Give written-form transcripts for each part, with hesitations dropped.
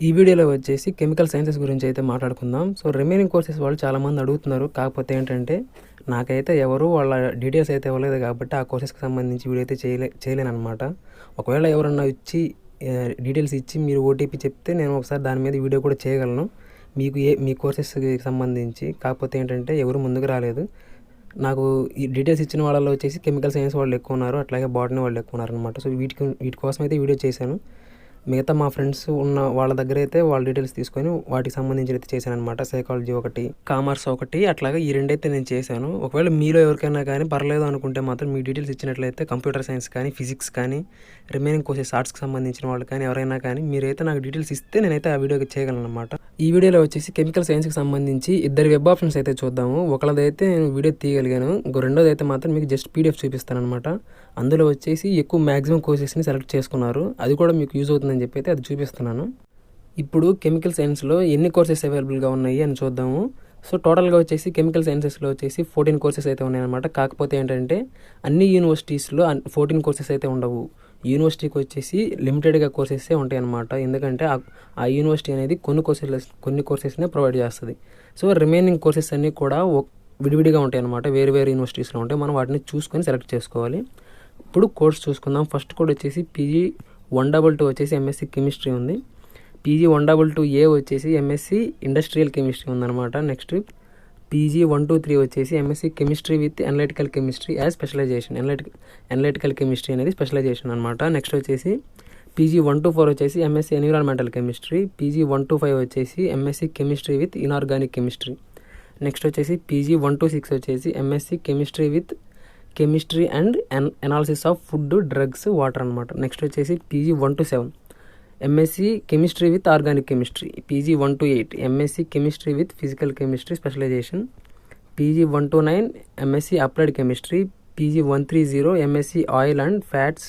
ఈ వీడియోలో వచ్చేసి కెమికల్ సైన్సెస్ గురించి అయితే మాట్లాడుకుందాం. సో రిమైనింగ్ కోర్సెస్ వాళ్ళు చాలామంది అడుగుతున్నారు. కాకపోతే ఏంటంటే నాకైతే ఎవరు వాళ్ళ డీటెయిల్స్ అయితే ఇవ్వలేదు కాబట్టి ఆ కోర్సెస్కి సంబంధించి వీడియో అయితే చేయలేను అనమాట. ఒకవేళ ఎవరన్నా ఇచ్చి డీటెయిల్స్ ఇచ్చి మీరు ఓటీపీ చెప్తే నేను ఒకసారి దాని మీద వీడియో కూడా చేయగలను మీ కోర్సెస్కి సంబంధించి. కాకపోతే ఏంటంటే ఎవరు ముందుకు రాలేదు. నాకు ఈ డీటెయిల్స్ ఇచ్చిన వాళ్ళలో వచ్చేసి కెమికల్ సైన్స్ వాళ్ళు ఎక్కువ ఉన్నారు, అట్లాగే బాటనీ వాళ్ళు ఎక్కువ ఉన్నారు అనమాట. సో వీటి కోసం అయితే వీడియో చేశాను. మిగతా మా ఫ్రెండ్స్ ఉన్న వాళ్ళ దగ్గర అయితే వాళ్ళ డీటెయిల్స్ తీసుకొని వాటికి సంబంధించి అయితే చేశాను అనమాట. సైకాలజీ ఒకటి, కామర్స్ ఒకటి, అట్లాగే ఈ రెండైతే నేను చేశాను. ఒకవేళ మీలో ఎవరికైనా కానీ పర్లేదు అనుకుంటే మాత్రం మీ డీటెయిల్స్ ఇచ్చినట్లయితే కంప్యూటర్ సైన్స్ కానీ, ఫిజిక్స్ కానీ, రిమైనింగ్ కోర్సెస్ ఆర్ట్స్కి సంబంధించిన వాళ్ళు కానీ ఎవరైనా కానీ మీరైతే నాకు డీటెయిల్స్ ఇస్తే నేనైతే ఆ వీడియోకి చేయగలను అనమాట. ఈ వీడియోలో వచ్చేసి కెమికల్ సైన్స్కి సంబంధించి ఇద్దరు వెబ్ ఆప్షన్స్ అయితే చూద్దాము. ఒకళ్ళదైతే నేను వీడియో తీయగలిగాను, రెండోది అయితే మాత్రం మీకు జస్ట్ పీడిఎఫ్ చూపిస్తాను అనమాట. అందులో వచ్చేసి ఎక్కువ మ్యాక్సిమం కోర్సెస్ని సెలెక్ట్ చేసుకున్నారు, అది కూడా మీకు యూజ్ అవుతుందని చెప్పి అయితే అది చూపిస్తున్నాను. ఇప్పుడు కెమికల్ సైన్స్లో ఎన్ని కోర్సెస్ అవైలబుల్గా ఉన్నాయి అని చూద్దాము. సో టోటల్గా వచ్చేసి కెమికల్ సైన్సెస్లో వచ్చేసి 14 కోర్సెస్ అయితే ఉన్నాయన్నమాట. కాకపోతే ఏంటంటే అన్ని యూనివర్సిటీస్లో 14 కోర్సెస్ అయితే ఉండవు. యూనివర్సిటీకి వచ్చేసి లిమిటెడ్గా కోర్సెసే ఉంటాయి అన్నమాట. ఎందుకంటే ఆ యూనివర్సిటీ అనేది కొన్ని కోర్సెస్నే ప్రొవైడ్ చేస్తుంది. సో రిమైనింగ్ కోర్సెస్ అన్నీ కూడా విడివిడిగా ఉంటాయి అన్నమాట. వేరు వేరు యూనివర్సిటీస్లో ఉంటాయి. మనం వాటిని చూసుకొని సెలెక్ట్ చేసుకోవాలి. ఇప్పుడు కోర్స్ చూసుకుందాం. ఫస్ట్ కోడ్ వచ్చేసి PG 122 వచ్చేసి MSc కెమిస్ట్రీ ఉంది. PG 122A వచ్చేసి MSc ఇండస్ట్రియల్ కెమిస్ట్రీ ఉందన్నమాట. నెక్స్ట్ PG 123 వచ్చేసి MSc chemistry with analytical chemistry as specialization. Analytical chemistry అనేది స్పెషలైజేషన్ అనమాట. నెక్స్ట్ వచ్చేసి PG 124 వచ్చేసి MSc ఎన్విరాన్మెంటల్ కెమిస్ట్రీ. PG 125 వచ్చేసి MSc chemistry with inorganic chemistry. Next వచ్చేసి PG 126 వచ్చేసి MSc chemistry with chemistry and analysis of food, drugs, water అనమాట. Next వచ్చేసి PG 127 MSc chemistry with organic chemistry. PG 128 MSc chemistry with physical chemistry specialization. PG 129 MSc applied chemistry. PG 130 MSc oil and fats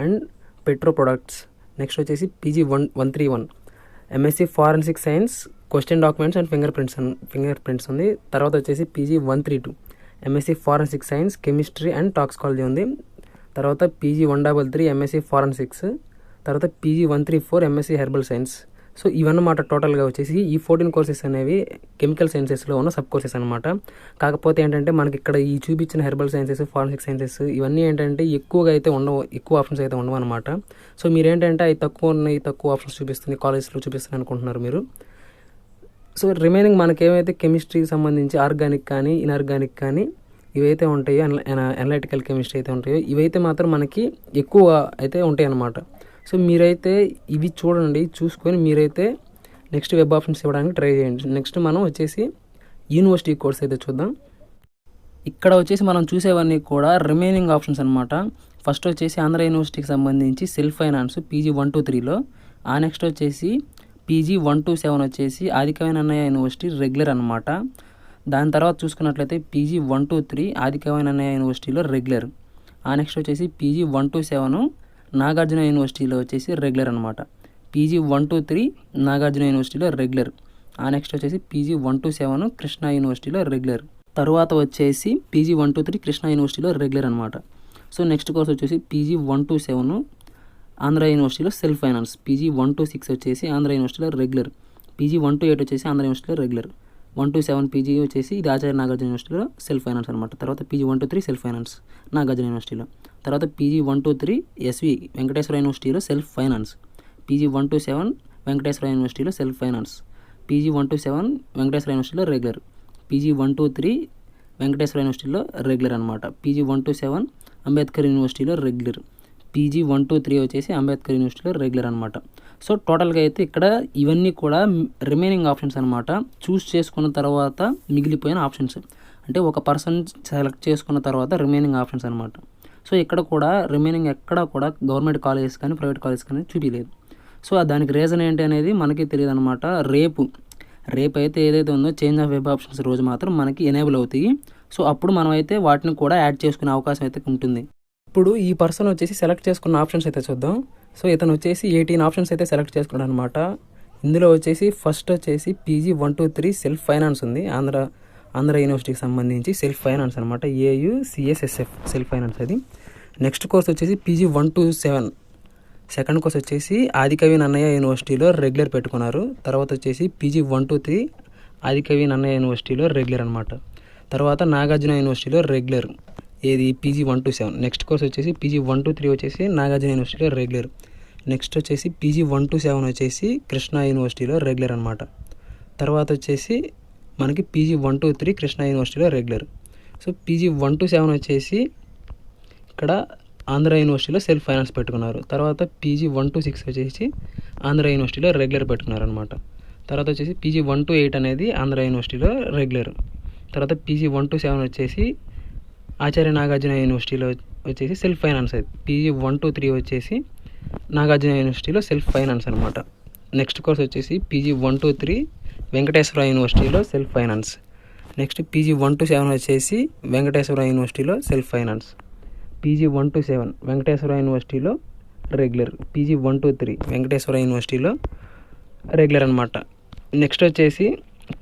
and petro products. Next వచ్చేసి PG 131 MSc forensic science, question documents and finger prints ఉంది. తర్వాత వచ్చేసి PG 132 MSc forensic science, chemistry and toxicology ఉంది. తర్వాత PG 133 MSc forensics. తర్వాత PG 134 MSc herbal science. So ఇవన్నమాట టోటల్గా వచ్చేసి ఈ 14 కోర్సెస్ అనేవి కెమికల్ సైన్సెస్లో ఉన్న సబ్ కోర్సెస్ అనమాట. కాకపోతే ఏంటంటే మనకి ఇక్కడ ఈ చూపించిన హెర్బల్ సైన్సెస్, ఫారెన్సిక్ సైన్సెస్ ఇవన్నీ ఏంటంటే ఎక్కువగా అయితే ఉండవు, ఎక్కువ ఆప్షన్స్ అయితే ఉండవు అనమాట. సో మీరేంటంటే అవి తక్కువ ఆప్షన్స్ చూపిస్తుంది, కాలేజెస్లో చూపిస్తుంది అనుకుంటున్నారు మీరు. సో రిమైనింగ్ మనకేమైతే కెమిస్ట్రీకి సంబంధించి ఆర్గానిక్ కానీ, ఇన్ఆర్గానిక్ కానీ ఇవైతే ఉంటాయో, అనలిటికల్ కెమిస్ట్రీ అయితే ఉంటాయో ఇవైతే మాత్రం మనకి ఎక్కువ అయితే ఉంటాయి అన్నమాట. సో మీరైతే ఇవి చూసుకొని మీరైతే నెక్స్ట్ వెబ్ ఆప్షన్స్ ఇవ్వడానికి ట్రై చేయండి. నెక్స్ట్ మనం వచ్చేసి యూనివర్సిటీ కోర్స్ అయితే చూద్దాం. ఇక్కడ వచ్చేసి మనం చూసేవన్నీ కూడా రిమైనింగ్ ఆప్షన్స్ అనమాట. ఫస్ట్ వచ్చేసి ఆంధ్ర యూనివర్సిటీకి సంబంధించి సెల్ఫ్ ఫైనాన్స్ PG 123లో. ఆ నెక్స్ట్ వచ్చేసి PG 127 వచ్చేసి ఆదికవి నన్నయ్య యూనివర్సిటీ రెగ్యులర్ అనమాట. దాని తర్వాత చూసుకున్నట్లయితే PG 123 ఆదికవి నన్నయ్య యూనివర్సిటీలో రెగ్యులర్. ఆ నెక్స్ట్ వచ్చేసి PG 127 నాగార్జున యూనివర్సిటీలో వచ్చేసి రెగ్యులర్ అనమాట. PG 123 నాగార్జున యూనివర్సిటీలో రెగ్యులర్. ఆ నెక్స్ట్ వచ్చేసి PG 127 కృష్ణా యూనివర్సిటీలో రెగ్యులర్. తర్వాత వచ్చేసి PG 123 కృష్ణా యూనివర్సిటీలో రెగ్యులర్ అనమాట. సో నెక్స్ట్ కోర్స్ వచ్చేసి PG 127 ఆంధ్ర యూనివర్సిటీలో సెల్ఫ్ ఫైనాన్స్. PG 126 వచ్చేసి ఆంధ్ర యూనివర్సిటీలో రెగ్యులర్. PG 128 వచ్చేసి ఆంధ్ర యూనివర్సిటీలో రెగ్యులర్. 127 PG వచ్చేసి ఇది ఆచార్య నాగార్జున యూనివర్సిటీలో సెల్ఫ్ ఫైనాన్స్ అనమాట. తర్వాత PG 123 సెల్ఫ్ ఫైనాన్స్ నాగార్జున యూనివర్సిటీలో. తర్వాత PG 123 SV వెంకటేశ్వర యూనివర్సిటీలో సెల్ఫ్ ఫైనాన్స్. PG 127 వెంకటేశ్వర యూనివర్సిటీలో సెల్ఫ్ ఫైనాన్స్. PG 127 వెంకటేశ్వర యూనివర్సిటీలో రెగ్యులర్. PG 123 వెంకటేశ్వర యూనివర్సిటీలో రెగ్యులర్ అనమాట. PG 127 అంబేద్కర్ యూనివర్సిటీలో రెగ్యులర్. PG 123 వచ్చేసి అంబేద్కర్ యూనివర్సిటీలో రెగ్యులర్ అనమాట. సో టోటల్గా అయితే ఇక్కడ ఇవన్నీ కూడా రిమైనింగ్ ఆప్షన్స్ అనమాట. చూస్ చేసుకున్న తర్వాత మిగిలిపోయిన ఆప్షన్స్, అంటే ఒక పర్సన్ సెలెక్ట్ చేసుకున్న తర్వాత రిమైనింగ్ ఆప్షన్స్ అనమాట. సో ఇక్కడ కూడా రిమైనింగ్ ఎక్కడ కూడా గవర్నమెంట్ కాలేజెస్ కానీ, ప్రైవేట్ కాలేజెస్ కానీ చూపించలేదు. సో దానికి రీజన్ ఏంటి అనేది మనకి తెలియదు అనమాట. రేపు అయితే ఏదైతే ఉందో చేంజ్ ఆఫ్ వెబ్ ఆప్షన్స్ రోజు మాత్రం మనకి ఎనేబుల్ అవుతాయి. సో అప్పుడు మనం అయితే వాటిని కూడా యాడ్ చేసుకునే అవకాశం అయితే ఉంటుంది. ఇప్పుడు ఈ పర్సన్ వచ్చేసి సెలెక్ట్ చేసుకున్న ఆప్షన్స్ అయితే చూద్దాం. సో ఇతను వచ్చేసి 18 ఆప్షన్స్ అయితే సెలెక్ట్ చేసుకున్నాడు అనమాట. ఇందులో వచ్చేసి ఫస్ట్ వచ్చేసి PG 123 సెల్ఫ్ ఫైనాన్స్ ఉంది. ఆంధ్ర యూనివర్సిటీకి సంబంధించి సెల్ఫ్ ఫైనాన్స్ అనమాట. AUCSSF సెల్ఫ్ ఫైనాన్స్ అది. నెక్స్ట్ కోర్స్ వచ్చేసి PG 127 సెకండ్ కోర్స్ వచ్చేసి ఆదికవి నన్నయ్య యూనివర్సిటీలో రెగ్యులర్ పెట్టుకున్నారు. తర్వాత వచ్చేసి పీజీ 1, 2, 3 ఆదికవి నన్నయ్య యూనివర్సిటీలో రెగ్యులర్ అనమాట. తర్వాత నాగార్జున యూనివర్సిటీలో రెగ్యులర్ ఏది పీజీ 1 to 7. నెక్స్ట్ కోర్స్ వచ్చేసి పీజీ 1 to 3 వచ్చేసి నాగార్జున యూనివర్సిటీలో రెగ్యులర్. నెక్స్ట్ వచ్చేసి పీజీ 1 to 7 వచ్చేసి కృష్ణా యూనివర్సిటీలో రెగ్యులర్ అనమాట. తర్వాత వచ్చేసి మనకి పీజీ 1 to 3 కృష్ణా యూనివర్సిటీలో రెగ్యులర్. సో పీజీ 1 to 7 వచ్చేసి ఇక్కడ ఆంధ్ర యూనివర్సిటీలో సెల్ఫ్ ఫైనాన్స్ పెట్టుకున్నారు. తర్వాత పీజీ 1 to 6 వచ్చేసి ఆంధ్ర యూనివర్సిటీలో రెగ్యులర్ పెట్టుకున్నారు అనమాట. తర్వాత వచ్చేసి పీజీ 1 to 8 అనేది ఆంధ్ర యూనివర్సిటీలో రెగ్యులర్. తర్వాత పీజీ 1 to 7 వచ్చేసి ఆచార్య నాగార్జున యూనివర్సిటీలో వచ్చేసి సెల్ఫ్ ఫైనాన్స్. పీజీ 1 to 3 వచ్చేసి నాగార్జున యూనివర్సిటీలో సెల్ఫ్ ఫైనాన్స్ అనమాట. నెక్స్ట్ కోర్స్ వచ్చేసి పీజీ 1 to 3 వెంకటేశ్వర యూనివర్సిటీలో self finance. Next PG 1 to 7 వచ్చేసి వెంకటేశ్వర యూనివర్సిటీలో self finance. PG 1 to 7 Venkateswara యూనివర్సిటీలో రెగ్యులర్. పీజీ 1 to 3 వెంకటేశ్వర యూనివర్సిటీలో రెగ్యులర్ అనమాట. నెక్స్ట్ వచ్చేసి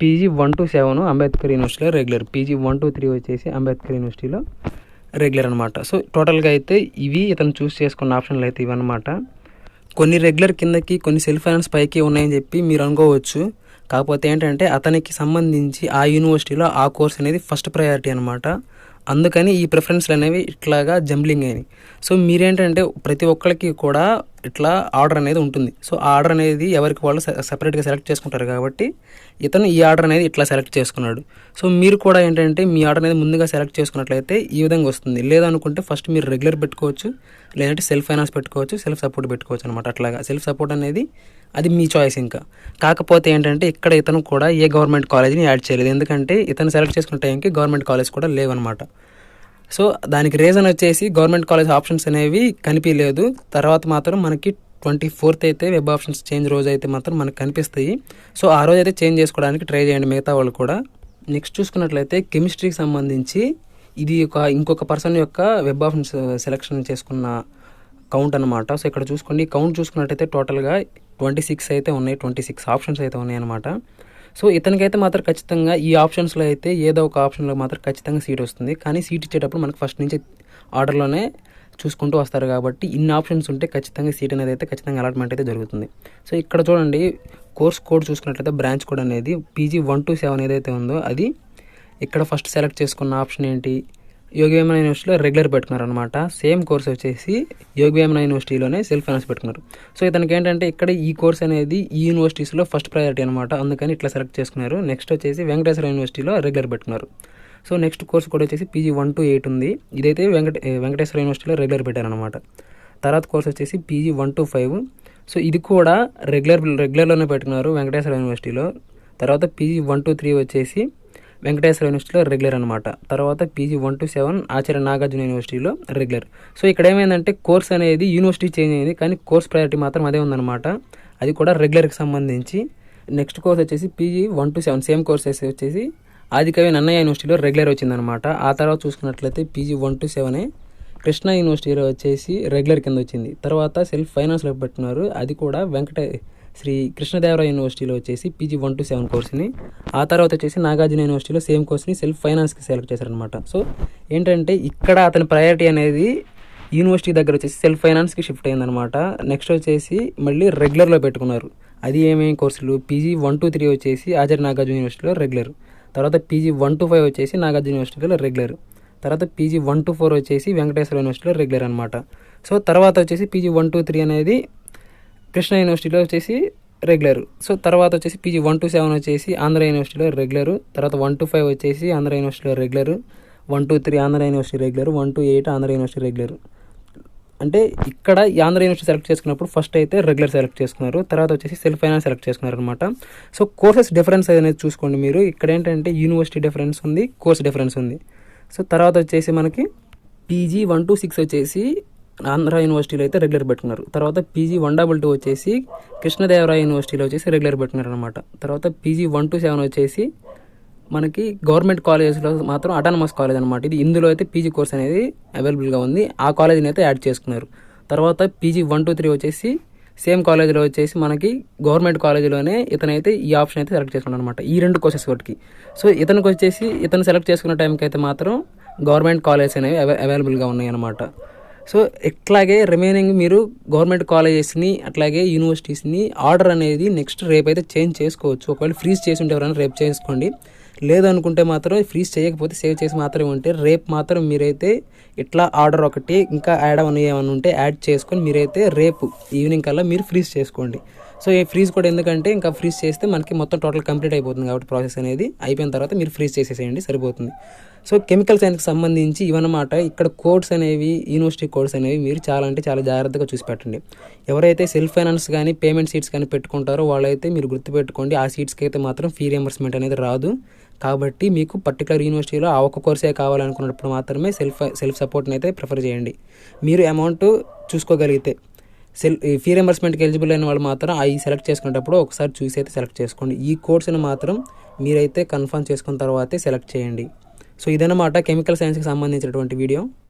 పీజీ 1 to 7 అంబేద్కర్ యూనివర్సిటీలో రెగ్యులర్. పీజీ 1 to 3 వచ్చేసి అంబేద్కర్ యూనివర్సిటీలో రెగ్యులర్ అనమాట. సో టోటల్గా అయితే ఇవి ఇతను చూస్ చేసుకున్న ఆప్షన్లు అయితే ఇవన్నమాట. కొన్ని రెగ్యులర్ కిందకి కొన్ని సెల్ఫ్ ఫైనాన్స్ పైకి ఉన్నాయని చెప్పి మీరు అనుకోవచ్చు. కాకపోతే ఏంటంటే అతనికి సంబంధించి ఆ యూనివర్సిటీలో ఆ కోర్స్ అనేది ఫస్ట్ ప్రయారిటీ అనమాట. అందుకని ఈ ప్రిఫరెన్స్లు అనేవి ఇట్లాగా జంబ్లింగ్ అయినాయి. సో మీరేంటంటే ప్రతి ఒక్కరికి కూడా ఇట్లా ఆర్డర్ అనేది ఉంటుంది. సో ఆ ఆర్డర్ అనేది ఎవరికి వాళ్ళు సపరేట్గా సెలెక్ట్ చేసుకుంటారు కాబట్టి ఇతను ఈ ఆర్డర్ అనేది ఇట్లా సెలెక్ట్ చేసుకున్నాడు. సో మీరు కూడా ఏంటంటే మీ ఆర్డర్ అనేది ముందుగా సెలెక్ట్ చేసుకున్నట్లయితే ఈ విధంగా వస్తుంది. లేదనుకుంటే ఫస్ట్ మీరు రెగ్యులర్ పెట్టుకోవచ్చు, లేదంటే సెల్ఫ్ ఫైనాన్స్ పెట్టుకోవచ్చు, సెల్ఫ్ సపోర్ట్ పెట్టుకోవచ్చు అనమాట. అట్లాగా సెల్ఫ్ సపోర్ట్ అనేది అది మీ చాయిస్. ఇంకా కాకపోతే ఏంటంటే ఇక్కడ ఇతను కూడా ఏ గవర్నమెంట్ కాలేజీని యాడ్ చేయలేదు. ఎందుకంటే ఇతను సెలెక్ట్ చేసుకున్న టైంకి గవర్నమెంట్ కాలేజ్ కూడా లేవన్నమాట. సో దానికి రీజన్ వచ్చేసి గవర్నమెంట్ కాలేజ్ ఆప్షన్స్ అనేవి కనిపించలేదు. తర్వాత మాత్రం మనకి 24th అయితే వెబ్ ఆప్షన్స్ చేంజ్ రోజు అయితే మాత్రం మనకు కనిపిస్తాయి. సో ఆ రోజు అయితే చేంజ్ చేసుకోవడానికి ట్రై చేయండి మిగతా వాళ్ళు కూడా. నెక్స్ట్ చూసుకున్నట్లయితే కెమిస్ట్రీకి సంబంధించి ఇది ఇంకొక పర్సన్ యొక్క వెబ్ ఆప్షన్స్ సెలెక్షన్ చేసుకున్న కౌంట్ అనమాట. సో ఇక్కడ చూసుకోండి, కౌంట్ చూసుకున్నట్టయితే టోటల్గా 26 అయితే ఉన్నాయి, 26 ఆప్షన్స్ అయితే ఉన్నాయి అనమాట. సో ఇతనికైతే మాత్రం ఖచ్చితంగా ఈ ఆప్షన్స్లో అయితే ఏదో ఒక ఆప్షన్లో మాత్రం ఖచ్చితంగా సీట్ వస్తుంది. కానీ సీట్ ఇచ్చేటప్పుడు మనకు ఫస్ట్ నుంచి ఆర్డర్లోనే చూసుకుంటూ వస్తారు కాబట్టి ఇన్ని ఆప్షన్స్ ఉంటే ఖచ్చితంగా సీట్ అనేది అయితే ఖచ్చితంగా అలాట్మెంట్ అయితే జరుగుతుంది. సో ఇక్కడ చూడండి, కోర్స్ కోడ్ చూసుకున్నట్లయితే బ్రాంచ్ కోడ్ అనేది పీజీ 1 to 7 ఏదైతే ఉందో అది ఇక్కడ ఫస్ట్ సెలెక్ట్ చేసుకున్న ఆప్షన్ ఏంటి, యోగివేమన యూనివర్సిటీలో రెగ్యులర్ పెట్టుకున్నారు అనమాట. సేమ్ కోర్స్ వచ్చేసి యోగివేమన యూనివర్సిటీలోనే సెల్ఫ్ ఫైనాన్స్ పెట్టుకున్నారు. సో ఇతనికి ఏంటంటే ఇక్కడ ఈ కోర్స్ అనేది ఈ యూనివర్సిటీస్లో ఫస్ట్ ప్రయారిటీ అనమాట. అందుకని ఇట్లా సెలెక్ట్ చేసుకున్నారు. నెక్స్ట్ వచ్చేసి వెంకటేశ్వర యూనివర్సిటీలో రెగ్యులర్ పెట్టుకున్నారు. సో నెక్స్ట్ కోర్స్ కూడా వచ్చేసి పీజీ 1 to 8 ఉంది. ఇదైతే వెంకటేశ్వర యూనివర్సిటీలో రెగ్యులర్ పెట్టారనమాట. తర్వాత కోర్స్ వచ్చేసి పీజీ 1 to 5. సో ఇది కూడా రెగ్యులర్లోనే పెట్టుకున్నారు వెంకటేశ్వర యూనివర్సిటీలో. తర్వాత పీజీ 1 to 3 వచ్చేసి వెంకటేశ్వర యూనివర్సిటీలో రెగ్యులర్ అనమాట. తర్వాత పీజీ 1 to 7 ఆచార్య నాగార్జున యూనివర్సిటీలో రెగ్యులర్. సో ఇక్కడ ఏమైందంటే కోర్స్ అనేది యూనివర్సిటీ చేంజ్ అయింది, కానీ కోర్స్ ప్రయారిటీ మాత్రం అదే ఉందన్నమాట. అది కూడా రెగ్యులర్కి సంబంధించి. నెక్స్ట్ కోర్స్ వచ్చేసి పీజీ 1 to 7 సేమ్ కోర్స్ వచ్చేసి ఆదికవి నన్నయ్య యూనివర్సిటీలో రెగ్యులర్ వచ్చిందనమాట. ఆ తర్వాత చూసుకున్నట్లయితే పీజీ 1 to 7 కృష్ణా యూనివర్సిటీలో వచ్చేసి రెగ్యులర్ కింద వచ్చింది. తర్వాత సెల్ఫ్ ఫైనాన్స్లో పెట్టుకున్నారు. అది కూడా శ్రీ కృష్ణదేవరాయ యూనివర్సిటీలో వచ్చేసి పీజీ 1 to 7 కోర్స్ని. ఆ తర్వాత వచ్చేసి నాగార్జున యూనివర్సిటీలో సేమ్ కోర్స్ని సెల్ఫ్ ఫైనాన్స్కి సెలెక్ట్ చేశారనమాట. సో ఏంటంటే ఇక్కడ అతని ప్రయారిటీ అనేది యూనివర్సిటీ దగ్గర వచ్చేసి సెల్ఫ్ ఫైనాన్స్కి షిఫ్ట్ అయిందనమాట. నెక్స్ట్ వచ్చేసి మళ్ళీ రెగ్యులర్లో పెట్టుకున్నారు. అది ఏమేమి కోర్సులు, పీజీ 1 to 3 వచ్చేసి ఆచార్య నాగార్జున యూనివర్సిటీలో రెగ్యులర్. తర్వాత పీజీ 1 to 5 వచ్చేసి నాగార్జున యూనివర్సిటీలో రెగ్యులర్. తర్వాత పీజీ 1 to 4 వచ్చేసి వెంకటేశ్వర యూనివర్సిటీలో రెగ్యులర్ అనమాట. సో తర్వాత వచ్చేసి పీజీ 1 to 3 అనేది కృష్ణా యూనివర్సిటీలో వచ్చేసి రెగ్యులర్. సో తర్వాత వచ్చేసి పీజీ 1 to 7 వచ్చేసి ఆంధ్ర యూనివర్సిటీలో రెగ్యులర్. తర్వాత 1 to 5 వచ్చేసి ఆంధ్ర యూనివర్సిటీలో regular. 1 to 3 Andhra university regular. 1 to 8 Andhra university regular. అంటే ఇక్కడ ఆంధ్ర యూనివర్సిటీ సెలెక్ట్ చేసుకున్నప్పుడు ఫస్ట్ అయితే రెగ్యులర్ సెలెక్ట్ చేసుకున్నారు. తర్వాత వచ్చేసి సెల్ఫ్ ఫైనాన్స్ సెలెక్ట్ చేసుకున్నారు అనమాట. సో కోర్సెస్ డిఫరెన్స్ అనేది చూసుకోండి మీరు. ఇక్కడ ఏంటంటే యూనివర్సిటీ డిఫరెన్స్ ఉంది, కోర్స్ డిఫరెన్స్ ఉంది. సో తర్వాత వచ్చేసి మనకి పీజీ 1 to 6 వచ్చేసి ఆంధ్ర యూనివర్సిటీలో అయితే రెగ్యులర్ పెట్టుకున్నారు. తర్వాత పీజీ 122 వచ్చేసి కృష్ణదేవరాయ యూనివర్సిటీలో వచ్చేసి రెగ్యులర్ పెట్టుకున్నారు అనమాట. తర్వాత పీజీ 1 to 7 వచ్చేసి మనకి గవర్నమెంట్ కాలేజెస్లో మాత్రం అటానమస్ కాలేజ్ అనమాట. ఇది ఇందులో అయితే పీజీ కోర్స్ అనేది అవైలబుల్గా ఉంది. ఆ కాలేజీని అయితే యాడ్ చేసుకున్నారు. తర్వాత పీజీ 1 to 3 వచ్చేసి సేమ్ కాలేజీలో వచ్చేసి మనకి గవర్నమెంట్ కాలేజీలోనే ఇతనైతే ఈ ఆప్షన్ అయితే సెలెక్ట్ చేసుకున్నాను అనమాట, ఈ రెండు కోర్సెస్ వాటికి. సో ఇతనికి వచ్చేసి ఇతను సెలెక్ట్ చేసుకున్న టైంకి అయితే మాత్రం గవర్నమెంట్ కాలేజెస్ అనేవి అవైలబుల్గా ఉన్నాయి అనమాట. సో ఇట్లాగే రిమైనింగ్ మీరు గవర్నమెంట్ కాలేజెస్ని అట్లాగే యూనివర్సిటీస్ని ఆర్డర్ అనేది నెక్స్ట్ రేపు అయితే చేంజ్ చేసుకోవచ్చు. ఒకవేళ ఫ్రీజ్ చేసి ఉంటే ఎవరైనా రేపు చేసుకోండి. లేదనుకుంటే మాత్రం ఫ్రీజ్ చేయకపోతే సేవ్ చేసి మాత్రమే ఉంటే రేపు మాత్రం మీరైతే ఇట్లా ఆర్డర్ ఒకటి ఇంకా యాడ్ ఏమైనా ఉంటే యాడ్ చేసుకొని మీరైతే రేపు ఈవినింగ్ కల్లా మీరు ఫ్రీజ్ చేసుకోండి. సో ఈ ఫ్రీజ్ కూడా ఎందుకంటే ఇంకా ఫ్రీజ్ చేస్తే మనకి మొత్తం టోటల్ కంప్లీట్ అయిపోతుంది కాబట్టి ప్రాసెస్ అనేది అయిపోయిన తర్వాత మీరు ఫ్రీజ్ చేసేసేయండి, సరిపోతుంది. సో కెమికల్ సైన్స్కి సంబంధించి ఇవన్నమాట. ఇక్కడ కోడ్స్ అనేవి, యూనివర్సిటీ కోడ్స్ అనేవి మీరు చాలా అంటే చాలా జాగ్రత్తగా చూసి పెట్టండి. ఎవరైతే సెల్ఫ్ ఫైనాన్స్ కానీ పేమెంట్ సీట్స్ కానీ పెట్టుకుంటారో వాళ్ళైతే మీరు గుర్తుపెట్టుకోండి, ఆ సీట్స్కి అయితే మాత్రం ఫీ రియంబర్స్మెంట్ అనేది రాదు. కాబట్టి మీకు పర్టికులర్ యూనివర్సిటీలో ఆ ఒక్క కోర్సే కావాలనుకున్నప్పుడు మాత్రమే సెల్ఫ్ సపోర్ట్ని అయితే ప్రిఫర్ చేయండి. మీరు అమౌంట్ చూసుకోగలిగితే ఫీ రియంబర్స్మెంట్కి ఎలిజిబుల్ అయిన వాళ్ళు మాత్రం అవి సెలెక్ట్ చేసుకునేటప్పుడు ఒకసారి చూసి అయితే సెలెక్ట్ చేసుకోండి. ఈ కోర్సును మాత్రం మీరైతే కన్ఫర్మ్ చేసుకున్న తర్వాతే సెలెక్ట్ చేయండి. సో ఇదన్నమాట కెమికల్ సైన్స్కి సంబంధించినటువంటి వీడియో.